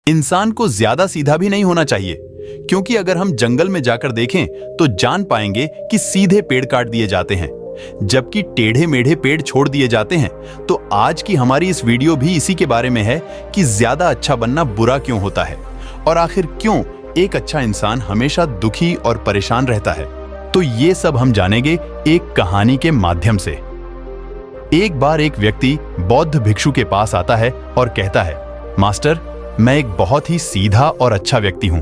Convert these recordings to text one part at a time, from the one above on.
इंसान को ज्यादा सीधा भी नहीं होना चाहिए, क्योंकि अगर हम जंगल में जाकर देखें तो जान पाएंगे कि सीधे पेड़ काट दिए जाते हैं जबकि टेढ़े मेढ़े पेड़ छोड़ दिए जाते हैं। तो आज की हमारी इस वीडियो भी इसी के बारे में है कि ज्यादा अच्छा बनना बुरा क्यों होता है और आखिर क्यों एक अच्छा इंसान हमेशा दुखी और परेशान रहता है। तो ये सब हम जानेंगे एक कहानी के माध्यम से। एक बार एक व्यक्ति बौद्ध भिक्षु के पास आता है और कहता है, मास्टर, मैं एक बहुत ही सीधा और अच्छा व्यक्ति हूं।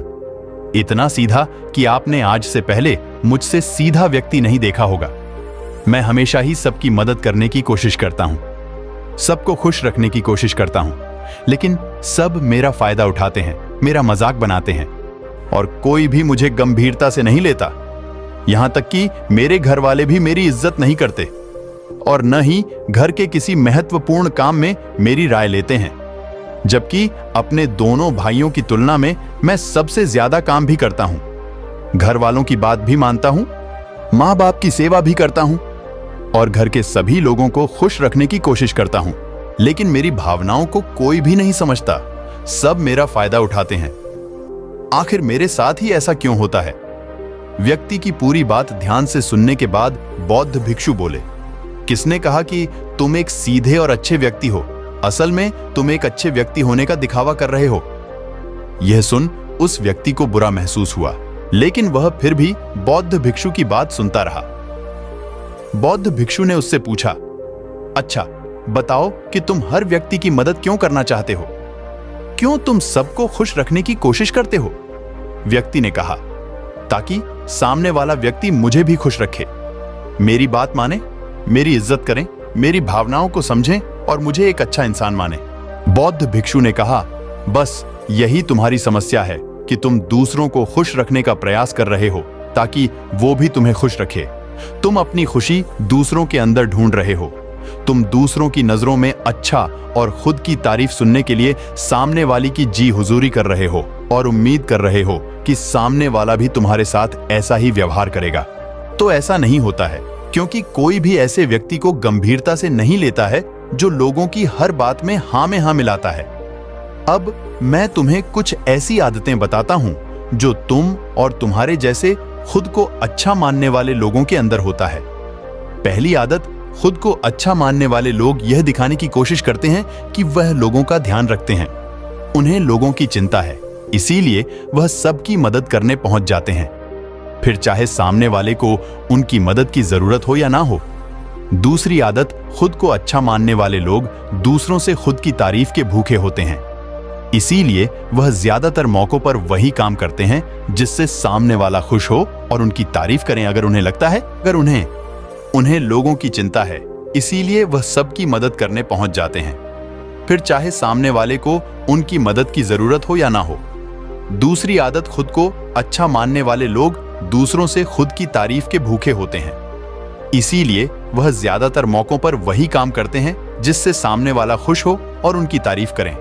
इतना सीधा कि आपने आज से पहले मुझसे सीधा व्यक्ति नहीं देखा होगा। मैं हमेशा ही सबकी मदद करने की कोशिश करता हूं, सबको खुश रखने की कोशिश करता हूं, लेकिन सब मेरा फायदा उठाते हैं, मेरा मजाक बनाते हैं और कोई भी मुझे गंभीरता से नहीं लेता। यहां तक कि मेरे घर वाले भी मेरी इज्जत नहीं करते और न ही घर के किसी महत्वपूर्ण काम में मेरी राय लेते हैं, जबकि अपने दोनों भाइयों की तुलना में मैं सबसे ज्यादा काम भी करता हूं। घर वालों की बात भी मानता हूं, माँ बाप की सेवा भी करता हूं और घर के सभी लोगों को खुश रखने की कोशिश करता हूं, लेकिन मेरी भावनाओं को कोई भी नहीं समझता। सब मेरा फायदा उठाते हैं। आखिर मेरे साथ ही ऐसा क्यों होता है? व्यक्ति की पूरी बात ध्यान से सुनने के बाद बौद्ध भिक्षु बोले, किसने कहा कि तुम एक सीधे और अच्छे व्यक्ति हो? असल में तुम एक अच्छे व्यक्ति होने का दिखावा कर रहे हो। यह सुन उस व्यक्ति को बुरा महसूस हुआ, लेकिन वह फिर भी बौद्ध भिक्षु की बात सुनता रहा। बौद्ध भिक्षु ने उससे पूछा, अच्छा बताओ कि तुम हर व्यक्ति की मदद क्यों करना चाहते हो? क्यों तुम सबको खुश रखने की कोशिश करते हो? व्यक्ति ने कहा, ताकि सामने वाला व्यक्ति मुझे भी खुश रखे, मेरी बात माने, मेरी इज्जत करें, मेरी भावनाओं को समझें और मुझे एक अच्छा इंसान माने। बौद्ध भिक्षु ने कहा, बस यही तुम्हारी समस्या है कि तुम दूसरों को खुश रखने का प्रयास कर रहे हो ताकि वो भी तुम्हें खुश रखे। तुम अपनी खुशी दूसरों के अंदर ढूंढ रहे हो। तुम दूसरों की नजरों में अच्छा और खुद की तारीफ सुनने के लिए सामने वाली की जी हुजूरी कर रहे हो और उम्मीद कर रहे हो कि सामने वाला भी तुम्हारे साथ ऐसा ही व्यवहार करेगा। तो ऐसा नहीं होता है, क्योंकि कोई भी ऐसे व्यक्ति को गंभीरता से नहीं लेता है जो लोगों की हर बात में हाँ में हाँ मिलाता है। अब मैं तुम्हें कुछ ऐसी आदतें बताता हूं जो तुम और तुम्हारे जैसे खुद को अच्छा मानने वाले लोगों के अंदर होता है। पहली आदत, खुद को अच्छा मानने वाले लोग यह दिखाने की कोशिश करते हैं कि वह लोगों का ध्यान रखते हैं। उन्हें लोगों की चिंता है, इसीलिए वह सबकी मदद करने पहुंच जाते हैं, फिर चाहे सामने वाले को उनकी मदद की जरूरत हो या ना हो। दूसरी आदत, खुद को अच्छा मानने वाले लोग दूसरों से खुद की तारीफ के भूखे होते हैं, इसीलिए वह ज्यादातर मौकों पर वही काम करते हैं जिससे सामने वाला खुश हो और उनकी तारीफ करें अगर उन्हें लगता है। अगर उन्हें लोगों की चिंता है, इसीलिए वह सबकी मदद करने पहुंच जाते हैं, फिर चाहे सामने वाले को उनकी मदद की जरूरत हो या ना हो। दूसरी आदत, खुद को अच्छा मानने वाले लोग दूसरों से खुद की तारीफ के भूखे होते हैं, इसीलिए वह ज्यादातर मौकों पर वही काम करते हैं जिससे सामने वाला खुश हो और उनकी तारीफ करें।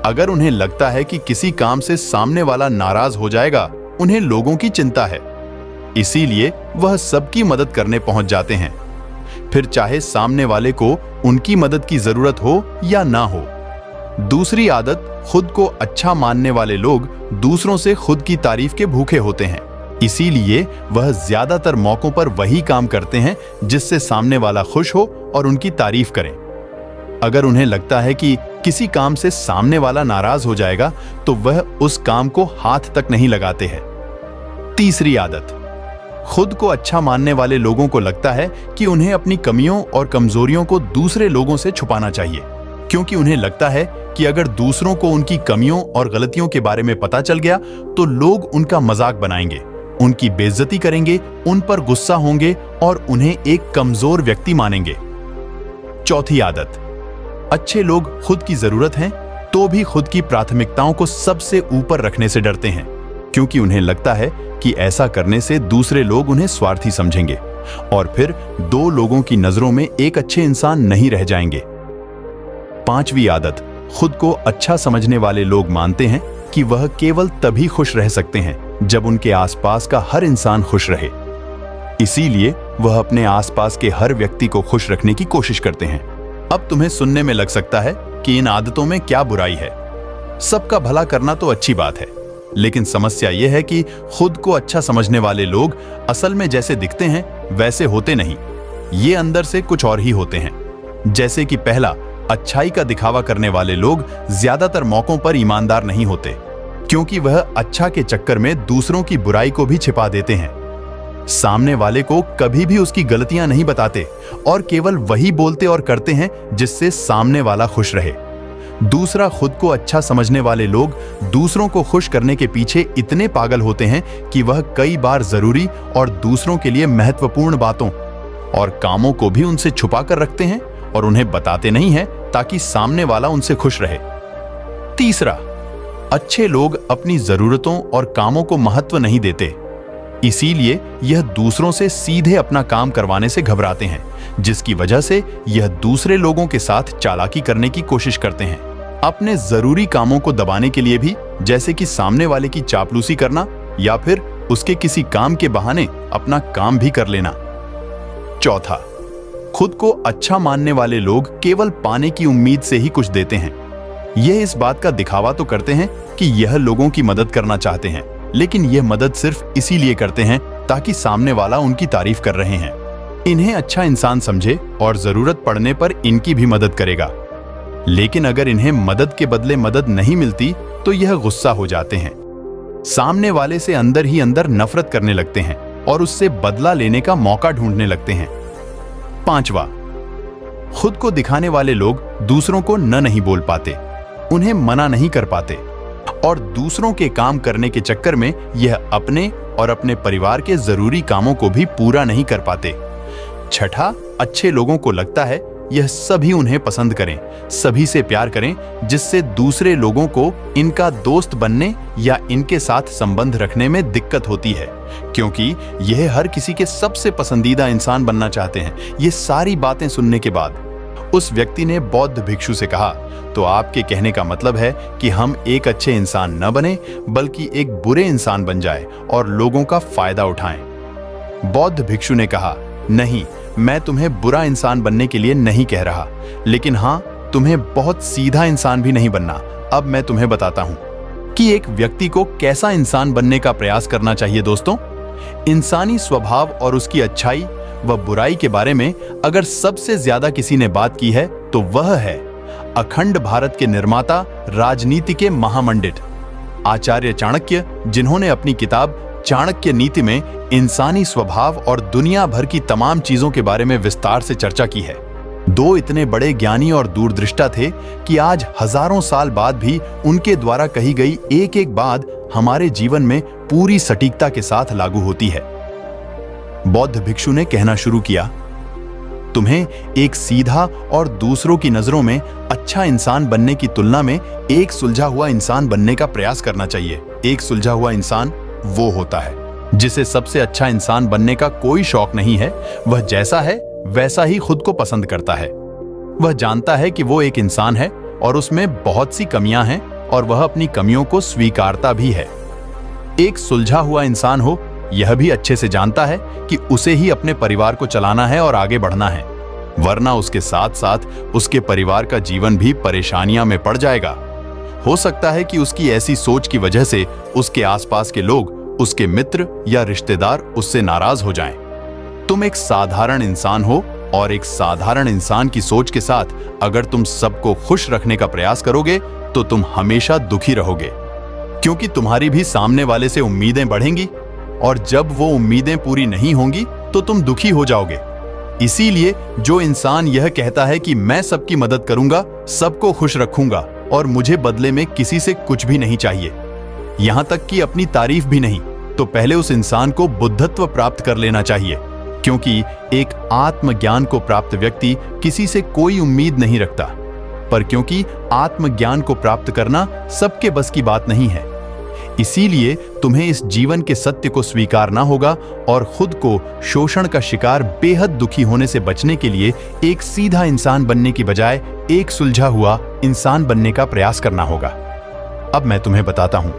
अगर उन्हें लगता है कि किसी काम से सामने वाला नाराज हो जाएगा, उन्हें लोगों की चिंता है, इसीलिए वह सबकी मदद करने पहुंच जाते हैं, फिर चाहे सामने वाले को उनकी मदद की जरूरत हो या ना हो। दूसरी आदत, खुद को अच्छा मानने वाले लोग दूसरों से खुद की तारीफ के भूखे होते हैं, इसीलिए वह ज्यादातर मौकों पर वही काम करते हैं जिससे सामने वाला खुश हो और उनकी तारीफ करें। अगर उन्हें लगता है कि किसी काम से सामने वाला नाराज हो जाएगा, तो वह उस काम को हाथ तक नहीं लगाते हैं। तीसरी आदत, खुद को अच्छा मानने वाले लोगों को लगता है कि उन्हें अपनी कमियों और कमजोरियों को दूसरे लोगों से छुपाना चाहिए, क्योंकि उन्हें लगता है कि अगर दूसरों को उनकी कमियों और गलतियों के बारे में पता चल गया तो लोग उनका मजाक बनाएंगे, उनकी बेइज्जती करेंगे, उन पर गुस्सा होंगे और उन्हें एक कमजोर व्यक्ति मानेंगे। चौथी आदत, अच्छे लोग खुद की जरूरत है तो भी खुद की प्राथमिकताओं को सबसे ऊपर रखने से डरते हैं, क्योंकि उन्हें लगता है कि ऐसा करने से दूसरे लोग उन्हें स्वार्थी समझेंगे और फिर दो लोगों की नजरों में एक अच्छे इंसान नहीं रह जाएंगे। पांचवी आदत, खुद को अच्छा समझने वाले लोग मानते हैं कि वह केवल तभी खुश रह सकते हैं जब उनके आसपास का हर इंसान खुश रहे, इसीलिए वह अपने आसपास के हर व्यक्ति को खुश रखने की कोशिश करते हैं। अब तुम्हें सुनने में लग सकता है कि इन आदतों में क्या बुराई है, सबका भला करना तो अच्छी बात है, लेकिन समस्या यह है कि खुद को अच्छा समझने वाले लोग असल में जैसे दिखते हैं वैसे होते नहीं। ये अंदर से कुछ और ही होते हैं। जैसे कि पहला, अच्छाई का दिखावा करने वाले लोग ज्यादातर मौकों पर ईमानदार नहीं होते, क्योंकि वह अच्छा के चक्कर में दूसरों की बुराई को भी छिपा देते हैं। सामने वाले को कभी भी उसकी गलतियां नहीं बताते और केवल वही बोलते और करते हैं जिससे सामने वाला खुश रहे। दूसरा, खुद को अच्छा समझने वाले लोग दूसरों को खुश करने के पीछे इतने पागल होते हैं कि वह कई बार जरूरी और दूसरों के लिए महत्वपूर्ण बातों और कामों को भी उनसे छुपा कर रखते हैं और उन्हें बताते नहीं हैं ताकि सामने वाला उनसे खुश रहे। तीसरा, अच्छे लोग अपनी जरूरतों और कामों को महत्व नहीं देते, इसीलिए यह दूसरों से सीधे अपना काम करवाने से घबराते हैं, जिसकी वजह से यह दूसरे लोगों के साथ चालाकी करने की कोशिश करते हैं, अपने जरूरी कामों को दबाने के लिए भी, जैसे कि सामने वाले की चापलूसी करना या फिर उसके किसी काम के बहाने अपना काम भी कर लेना। चौथा, खुद को अच्छा मानने वाले लोग केवल पाने की उम्मीद से ही कुछ देते हैं। यह इस बात का दिखावा तो करते हैं कि यह लोगों की मदद करना चाहते हैं, लेकिन यह मदद सिर्फ इसीलिए करते हैं ताकि सामने वाला उनकी तारीफ कर रहे हैं, इन्हें अच्छा इंसान समझे और जरूरत पड़ने पर इनकी भी मदद करेगा। लेकिन अगर इन्हें मदद के बदले मदद नहीं मिलती तो यह गुस्सा हो जाते हैं, सामने वाले से अंदर ही अंदर नफरत करने लगते हैं और उससे बदला लेने का मौका ढूंढने लगते हैं। पांचवा, खुद को दिखाने वाले लोग दूसरों को नहीं बोल पाते, उन्हें मना नहीं कर पाते और दूसरों के काम करने के चक्कर में यह अपने और अपने परिवार के जरूरी कामों को भी पूरा नहीं कर पाते। छठा, अच्छे लोगों को लगता है यह सभी उन्हें पसंद करें, सभी से प्यार करें, जिससे दूसरे लोगों को इनका दोस्त बनने या इनके साथ संबंध रखने में दिक्कत होती है, क्योंकि यह हर किसी के सबसे पसंदीदा इंसान बनना चाहते हैं। ये सारी बातें सुनने के बाद उस व्यक्ति ने बौद्ध भिक्षु से कहा, तो आपके कहने का मतलब है कि हम एक अच्छे इंसान न बने बल्कि एक बुरे इंसान बन जाए और लोगों का फायदा उठाएं। बौद्ध भिक्षु ने कहा, नहीं, मैं तुम्हें बुरा इंसान बनने के लिए नहीं कह रहा, लेकिन हाँ, तुम्हें बहुत सीधा इंसान भी नहीं बनना। अब मैं तुम्हें बताता हूं कि एक व्यक्ति को कैसा इंसान बनने का प्रयास करना चाहिए। दोस्तों, इंसानी स्वभाव और उसकी अच्छाई व बुराई के बारे में अगर सबसे ज्यादा किसी ने बात की है तो वह है अखंड भारत के निर्माता, राजनीति के महामंडित आचार्य चाणक्य, जिन्होंने अपनी किताब चाणक्य नीति में इंसानी स्वभाव और दुनिया भर की तमाम चीजों के बारे में विस्तार से चर्चा की है। दो इतने बड़े ज्ञानी और दूरदृष्टा थे कि आज हजारों साल बाद भी उनके द्वारा कही गई एक एक बात हमारे जीवन में पूरी सटीकता के साथ लागू होती है। बौद्ध भिक्षु ने कहना शुरू किया, तुम्हें एक सीधा और दूसरों की नजरों में अच्छा इंसान बनने की तुलना में एक सुलझा हुआ इंसान बनने का प्रयास करना चाहिए। एक सुलझा हुआ इंसान वो होता है जिसे सबसे अच्छा इंसान बनने का कोई शौक नहीं है। वह जैसा है वैसा ही खुद को पसंद करता है। वह जानता है कि वो एक इंसान है और उसमें बहुत सी कमियां हैं और वह अपनी कमियों को स्वीकारता भी है। एक सुलझा हुआ इंसान हो यह भी अच्छे से जानता है कि उसे ही अपने परिवार को चलाना है और आगे बढ़ना है, वरना उसके साथ साथ उसके परिवार का जीवन भी परेशानियां में पड़ जाएगा। हो सकता है कि उसकी ऐसी सोच की वजह से उसके आसपास के लोग, उसके मित्र या रिश्तेदार उससे नाराज हो जाएं। तुम एक साधारण इंसान हो और एक साधारण इंसान की सोच के साथ अगर तुम सबको खुश रखने का प्रयास करोगे तो तुम हमेशा दुखी रहोगे, क्योंकि तुम्हारी भी सामने वाले से उम्मीदें बढ़ेंगी और जब वो उम्मीदें पूरी नहीं होंगी तो तुम दुखी हो जाओगे। इसीलिए जो इंसान यह कहता है कि मैं सबकी मदद करूंगा, सबको खुश रखूंगा और मुझे बदले में किसी से कुछ भी नहीं चाहिए, यहां तक कि अपनी तारीफ भी नहीं, तो पहले उस इंसान को बुद्धत्व प्राप्त कर लेना चाहिए, क्योंकि एक आत्मज्ञान को प्राप्त व्यक्ति किसी से कोई उम्मीद नहीं रखता। पर क्योंकि आत्मज्ञान को प्राप्त करना सबके बस की बात नहीं है, इसीलिए तुम्हें इस जीवन के सत्य को स्वीकारना होगा और खुद को शोषण का शिकार बेहद दुखी होने से बचने के लिए एक सीधा इंसान बनने की बजाय एक सुलझा हुआ इंसान बनने का प्रयास करना होगा। अब मैं तुम्हें बताता हूं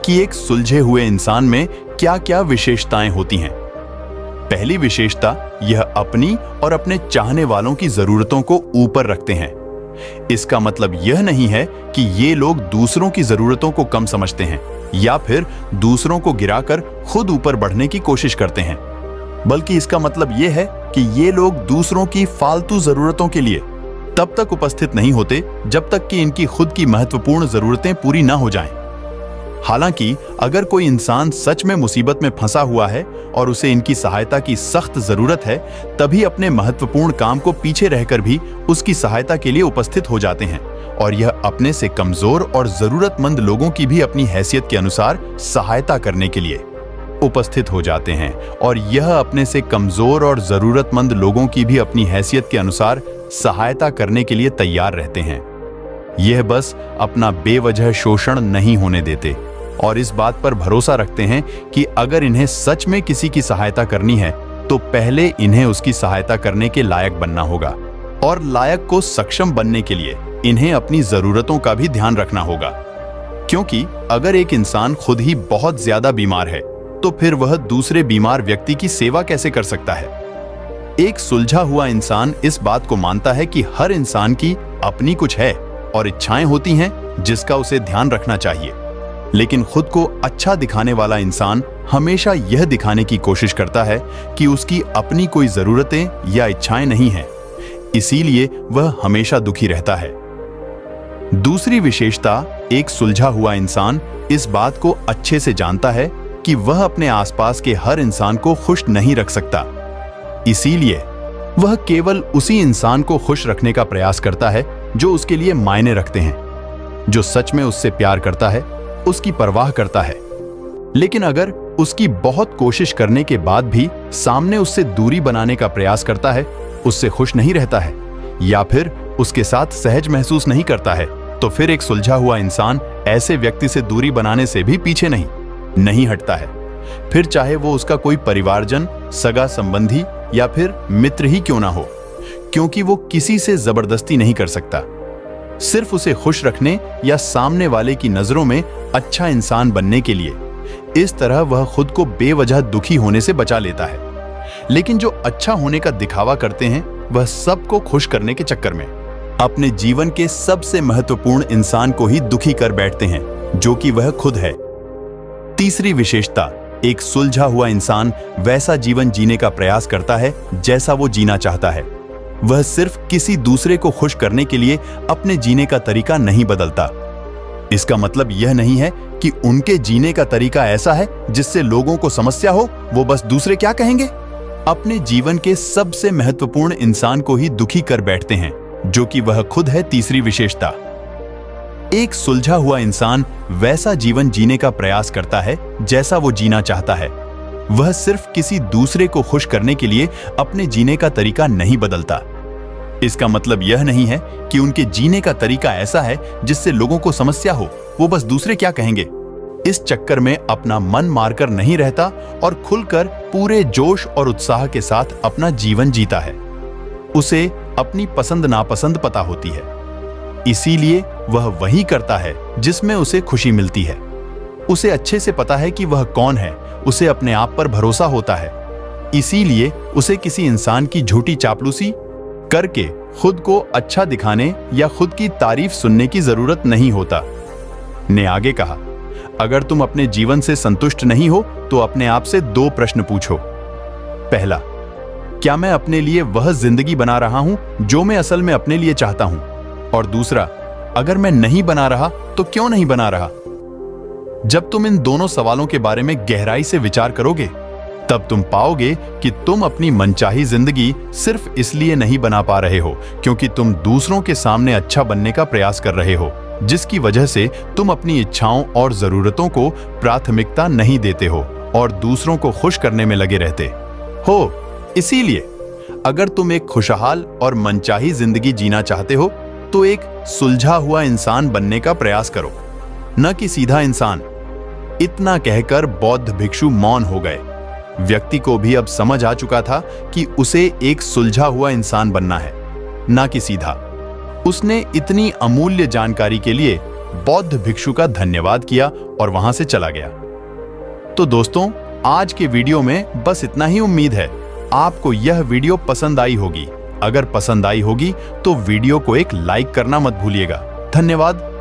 कि एक सुलझे हुए इंसान में क्या क्या विशेषताएं होती हैं। पहली विशेषता, यह अपनी और अपने चाहने वालों की जरूरतों को ऊपर रखते हैं। इसका मतलब यह नहीं है कि ये लोग दूसरों की जरूरतों को कम समझते हैं या फिर दूसरों को गिराकर खुद ऊपर बढ़ने की कोशिश करते हैं, बल्कि इसका मतलब यह है कि ये लोग दूसरों की फालतू जरूरतों के लिए तब तक उपस्थित नहीं होते जब तक कि इनकी खुद की महत्वपूर्ण जरूरतें पूरी ना हो जाएं। हालांकि अगर कोई इंसान सच में मुसीबत में फंसा हुआ है और उसे इनकी सहायता की सख्त जरूरत है, तभी अपने महत्वपूर्ण काम को पीछे रहकर भी उसकी सहायता के लिए उपस्थित हो जाते हैं और यह अपने से कमजोर और जरूरतमंद लोगों की भी अपनी हैसियत के अनुसार सहायता करने के लिए उपस्थित हो जाते हैं और यह अपने से कमजोर और जरूरतमंद लोगों की भी अपनी हैसियत के अनुसार सहायता करने के लिए तैयार रहते हैं। यह बस अपना बेवजह शोषण नहीं होने देते और इस बात पर भरोसा रखते हैं कि अगर इन्हें सच में किसी की सहायता करनी है तो पहले इन्हें उसकी सहायता करने के लायक बनना होगा और लायक को सक्षम बनने के लिए इन्हें अपनी जरूरतों का भी ध्यान रखना होगा। क्योंकि अगर एक इंसान खुद ही बहुत ज्यादा बीमार है तो फिर वह दूसरे बीमार व्यक्ति की सेवा कैसे कर सकता है? एक सुलझा हुआ इंसान इस बात को मानता है कि हर इंसान की अपनी कुछ है और इच्छाएं होती हैं जिसका उसे ध्यान रखना चाहिए, लेकिन खुद को अच्छा दिखाने वाला इंसान हमेशा यह दिखाने की कोशिश करता है कि उसकी अपनी कोई जरूरतें या इच्छाएं नहीं हैं, इसीलिए वह हमेशा दुखी रहता है। दूसरी विशेषता, एक सुलझा हुआ इंसान इस बात को अच्छे से जानता है कि वह अपने आसपास के हर इंसान को खुश नहीं रख सकता, इसीलिए वह केवल उसी इंसान को खुश रखने का प्रयास करता है जो उसके लिए मायने रखते हैं, जो सच में उससे प्यार करता है, उसकी परवाह करता है। लेकिन अगर उसकी बहुत कोशिश करने के बाद भी सामने उससे दूरी बनाने का प्रयास करता है, उससे खुश नहीं रहता है या फिर उसके साथ सहज महसूस नहीं करता है, तो फिर एक सुलझा हुआ इंसान ऐसे व्यक्ति से दूरी बनाने से भी पीछे नहीं हटता है, फिर चाहे वो उसका कोई परिवारजन, सगा संबंधी या फिर मित्र ही क्यों ना हो, क्योंकि वो किसी से जबरदस्ती नहीं कर सकता। सिर्फ उसे खुश रखने या सामने वाले की नजरों में अच्छा इंसान बनने के लिए इस तरह वह खुद को बेवजह दुखी होने से बचा लेता है। लेकिन जो अच्छा होने का दिखावा करते हैं वह सबको खुश करने के चक्कर में अपने जीवन के सबसे महत्वपूर्ण इंसान को ही दुखी कर बैठते हैं, जो कि वह खुद है। तीसरी विशेषता, एक सुलझा हुआ इंसान वैसा जीवन जीने का प्रयास करता है जैसा वो जीना चाहता है। वह सिर्फ किसी दूसरे को खुश करने के लिए अपने जीने का तरीका नहीं बदलता। इसका मतलब यह नहीं है कि उनके जीने का तरीका ऐसा है जिससे लोगों को समस्या हो, वो बस दूसरे क्या कहेंगे। अपने जीवन के सबसे महत्वपूर्ण इंसान को ही दुखी कर बैठते हैं, जो कि वह खुद है। तीसरी विशेषता, एक सुलझा हुआ इंसान वैसा जीवन जीने का प्रयास करता है जैसा वो जीना चाहता है। वह सिर्फ किसी दूसरे को खुश करने के लिए अपने जीने का तरीका नहीं बदलता। इसका मतलब यह नहीं है कि उनके जीने का तरीका ऐसा है जिससे लोगों को समस्या हो, वो बस दूसरे क्या कहेंगे, इस चक्कर में अपना मन मारकर नहीं रहता और खुलकर पूरे जोश और उत्साह के साथ अपना जीवन जीता है। उसे अपनी पसंद नापसंद पता होती है, इसीलिए वह वही करता है जिसमें उसे खुशी मिलती है। उसे अच्छे से पता है कि वह कौन है, उसे अपने आप पर भरोसा होता है, इसीलिए उसे किसी इंसान की झूठी चापलूसी करके खुद को अच्छा दिखाने या खुद की तारीफ सुनने की जरूरत नहीं होता। ने आगे कहा, अगर तुम अपने जीवन से संतुष्ट नहीं हो तो अपने आप से 2 प्रश्न पूछो। पहला, क्या मैं अपने लिए वह जिंदगी बना रहा हूं जो मैं असल में अपने लिए चाहता हूं? और दूसरा, अगर मैं नहीं बना रहा तो क्यों नहीं बना रहा? जब तुम इन दोनों सवालों के बारे में गहराई से विचार करोगे, तब तुम पाओगे कि तुम अपनी मनचाही जिंदगी सिर्फ इसलिए नहीं बना पा रहे हो क्योंकि तुम दूसरों के सामने अच्छा बनने का प्रयास कर रहे हो, जिसकी वजह से तुम अपनी इच्छाओं और जरूरतों को प्राथमिकता नहीं देते हो और दूसरों को खुश करने में लगे रहते हो। इसीलिए अगर तुम एक खुशहाल और मनचाही जिंदगी जीना चाहते हो तो एक सुलझा हुआ इंसान बनने का प्रयास करो, न कि सीधा इंसान। इतना कहकर बौद्ध भिक्षु मौन हो गए। व्यक्ति को भी अब समझ आ चुका था कि उसे एक सुलझा हुआ इंसान बनना है, ना कि सीधा। उसने इतनी अमूल्य जानकारी के लिए बौद्ध भिक्षु का धन्यवाद किया और वहां से चला गया। तो दोस्तों, आज के वीडियो में बस इतना ही। उम्मीद है आपको यह वीडियो पसंद आई होगी। अगर पसंद आई होगी तो वीडियो को एक लाइक करना मत भूलिएगा। धन्यवाद।